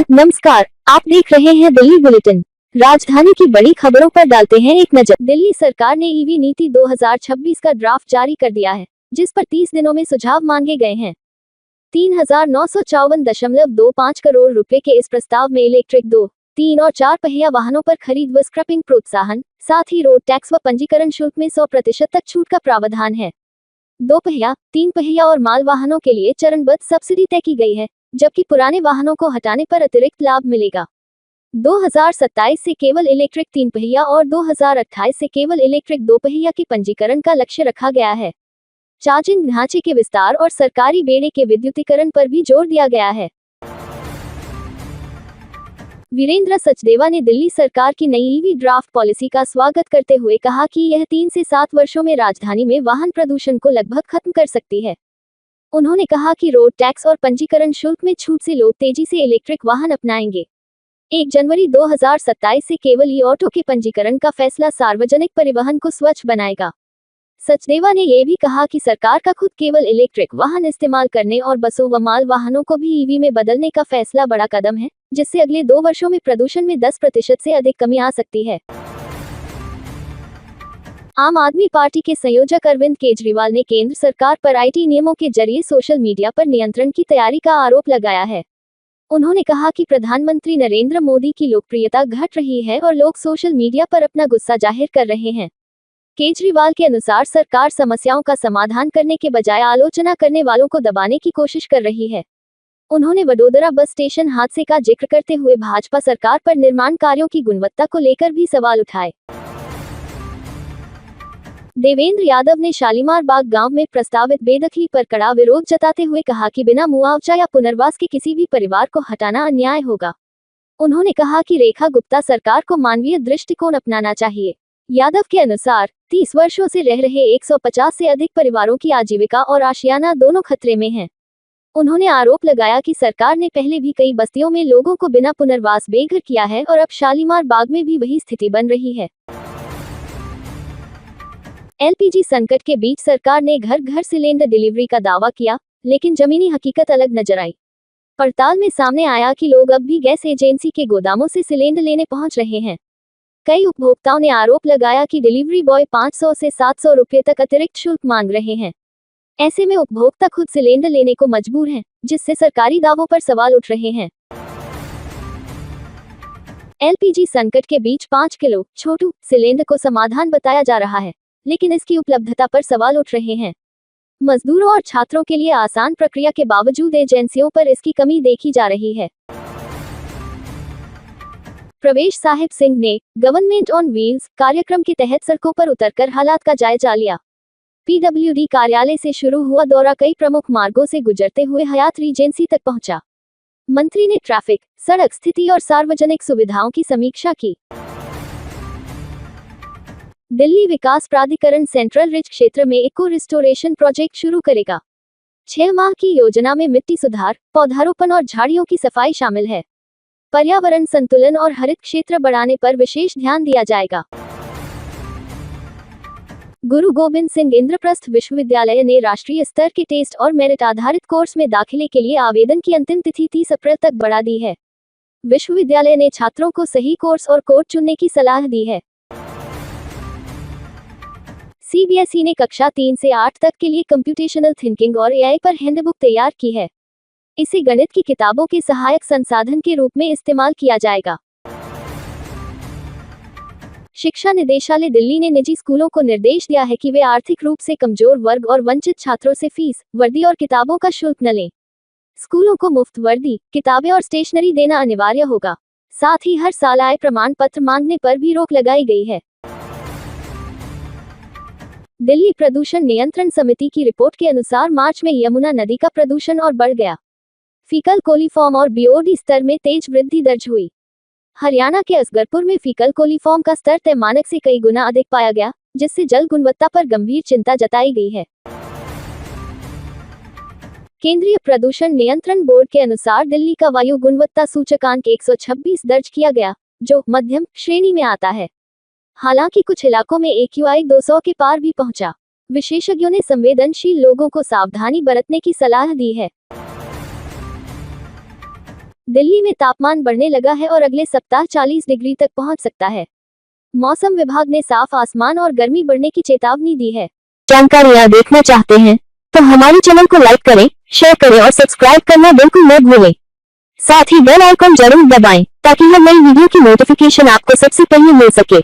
नमस्कार, आप देख रहे हैं दिल्ली बुलेटिन। राजधानी की बड़ी खबरों पर डालते हैं एक नजर। दिल्ली सरकार ने ईवी नीति 2026 का ड्राफ्ट जारी कर दिया है, जिस पर 30 दिनों में सुझाव मांगे गए हैं। 3,954.25 करोड़ रुपए के इस प्रस्ताव में इलेक्ट्रिक 2, 3 और 4 पहिया वाहनों पर खरीद व स्क्रैपिंग प्रोत्साहन, साथ ही रोड टैक्स व पंजीकरण शुल्क में 100% तक छूट का प्रावधान है। 2 पहिया, 3 पहिया और माल वाहनों के लिए चरणबद्ध सब्सिडी तय की गई है, जबकि पुराने वाहनों को हटाने पर अतिरिक्त लाभ मिलेगा। 2027 से केवल इलेक्ट्रिक 3 पहिया और 2028 से केवल इलेक्ट्रिक 2 पहिया के पंजीकरण का लक्ष्य रखा गया है। चार्जिंग ढांचे के विस्तार और सरकारी बेड़े के विद्युतीकरण पर भी जोर दिया गया है। वीरेंद्र सचदेवा ने दिल्ली सरकार की नई ईवी ड्राफ्ट पॉलिसी का स्वागत करते हुए कहा कि यह 3 से 7 वर्षों में राजधानी में वाहन प्रदूषण को लगभग खत्म कर सकती है। उन्होंने कहा कि रोड टैक्स और पंजीकरण शुल्क में छूट से लोग तेजी से इलेक्ट्रिक वाहन अपनाएंगे। 1 जनवरी 2027 से केवल ई ऑटो के पंजीकरण का फैसला सार्वजनिक परिवहन को स्वच्छ बनाएगा। सचदेवा ने यह भी कहा कि सरकार का खुद केवल इलेक्ट्रिक वाहन इस्तेमाल करने और बसों व माल वाहनों को भी ईवी में बदलने का फैसला बड़ा कदम है, जिससे अगले 2 वर्षों में प्रदूषण में 10% से अधिक कमी आ सकती है। आम आदमी पार्टी के संयोजक अरविंद केजरीवाल ने केंद्र सरकार पर आईटी नियमों के जरिए सोशल मीडिया पर नियंत्रण की तैयारी का आरोप लगाया है। उन्होंने कहा कि प्रधानमंत्री नरेंद्र मोदी की लोकप्रियता घट रही है और लोग सोशल मीडिया पर अपना गुस्सा जाहिर कर रहे हैं। केजरीवाल के अनुसार सरकार समस्याओं का समाधान करने के बजाय आलोचना करने वालों को दबाने की कोशिश कर रही है। उन्होंने वडोदरा बस स्टेशन हादसे का जिक्र करते हुए भाजपा सरकार पर निर्माण कार्यों की गुणवत्ता को लेकर भी सवाल उठाए। देवेंद्र यादव ने शालीमार बाग गांव में प्रस्तावित बेदखली पर कड़ा विरोध जताते हुए कहा कि बिना मुआवजा या पुनर्वास के किसी भी परिवार को हटाना अन्याय होगा। उन्होंने कहा कि रेखा गुप्ता सरकार को मानवीय दृष्टिकोण अपनाना चाहिए। यादव के अनुसार 30 वर्षों से रह रहे 150 से अधिक परिवारों की आजीविका और आशियाना दोनों खतरे में हैं। उन्होंने आरोप लगाया कि सरकार ने पहले भी कई बस्तियों में लोगों को बिना पुनर्वास बेघर किया है और अब शालीमार बाग में भी वही स्थिति बन रही है। एलपीजी संकट के बीच सरकार ने घर घर सिलेंडर डिलीवरी का दावा किया, लेकिन जमीनी हकीकत अलग नजर आई। पड़ताल में सामने आया कि लोग अब भी गैस एजेंसी के गोदामों से सिलेंडर लेने पहुंच रहे हैं। कई उपभोक्ताओं ने आरोप लगाया कि डिलीवरी बॉय 500 से 700 रुपये तक अतिरिक्त शुल्क मांग रहे हैं। ऐसे में उपभोक्ता खुद सिलेंडर लेने को मजबूर हैं, जिससे सरकारी दावों पर सवाल उठ रहे हैं। एलपीजी संकट के बीच 5 किलो छोटू सिलेंडर को समाधान बताया जा रहा है, लेकिन इसकी उपलब्धता पर सवाल उठ रहे हैं। मजदूरों और छात्रों के लिए आसान प्रक्रिया के बावजूद एजेंसियों पर इसकी कमी देखी जा रही है। प्रवेश साहिब सिंह ने गवर्नमेंट ऑन व्हील्स कार्यक्रम के तहत सड़कों पर उतरकर हालात का जायजा लिया। पीडब्ल्यूडी कार्यालय से शुरू हुआ दौरा कई प्रमुख मार्गों से गुजरते हुए हयात रीजेंसी तक पहुंचा। मंत्री ने ट्रैफिक, सड़क स्थिति और सार्वजनिक सुविधाओं की समीक्षा की। दिल्ली विकास प्राधिकरण सेंट्रल रिज क्षेत्र में इको रिस्टोरेशन प्रोजेक्ट शुरू करेगा। 6 माह की योजना में मिट्टी सुधार, पौधारोपण और झाड़ियों की सफाई शामिल है। पर्यावरण संतुलन और हरित क्षेत्र बढ़ाने पर विशेष ध्यान दिया जाएगा। गुरु गोबिंद सिंह इंद्रप्रस्थ विश्वविद्यालय ने राष्ट्रीय स्तर के टेस्ट और मेरिट आधारित कोर्स में दाखिले के लिए आवेदन की अंतिम तिथि 30 अप्रैल तक बढ़ा दी है। विश्वविद्यालय ने छात्रों को सही कोर्स और कोड चुनने की सलाह दी है। सीबीएसई ने कक्षा 3 से 8 तक के लिए कंप्यूटेशनल थिंकिंग और एआई पर हैंडबुक तैयार की है। इसे गणित की किताबों के सहायक संसाधन के रूप में इस्तेमाल किया जाएगा। शिक्षा निदेशालय दिल्ली ने निजी स्कूलों को निर्देश दिया है कि वे आर्थिक रूप से कमजोर वर्ग और वंचित छात्रों से फीस, वर्दी और किताबों का शुल्क न लें। स्कूलों को मुफ्त वर्दी, किताबें और स्टेशनरी देना अनिवार्य होगा। साथ ही हर साल आय प्रमाण पत्र मांगने पर भी रोक लगाई गई है। दिल्ली प्रदूषण नियंत्रण समिति की रिपोर्ट के अनुसार मार्च में यमुना नदी का प्रदूषण और बढ़ गया। फीकल कोलीफॉर्म और बीओडी स्तर में तेज वृद्धि दर्ज हुई। हरियाणा के असगरपुर में फीकल कोलीफॉर्म का स्तर तय मानक से कई गुना अधिक पाया गया, जिससे जल गुणवत्ता पर गंभीर चिंता जताई गई है। केंद्रीय प्रदूषण नियंत्रण बोर्ड के अनुसार दिल्ली का वायु गुणवत्ता सूचकांक 126 दर्ज किया गया, जो मध्यम श्रेणी में आता है। हालांकि कुछ इलाकों में AQI 200 के पार भी पहुंचा। विशेषज्ञों ने संवेदनशील लोगों को सावधानी बरतने की सलाह दी है। दिल्ली में तापमान बढ़ने लगा है और अगले सप्ताह 40 डिग्री तक पहुंच सकता है। मौसम विभाग ने साफ आसमान और गर्मी बढ़ने की चेतावनी दी है। जानकारियाँ देखना चाहते हैं तो हमारे चैनल को लाइक करें, शेयर करें और सब्सक्राइब करना बिल्कुल न भूलें। साथ ही बेल आइकन जरूर दबाएं ताकि हर नई वीडियो की नोटिफिकेशन आपको सबसे पहले मिल सके।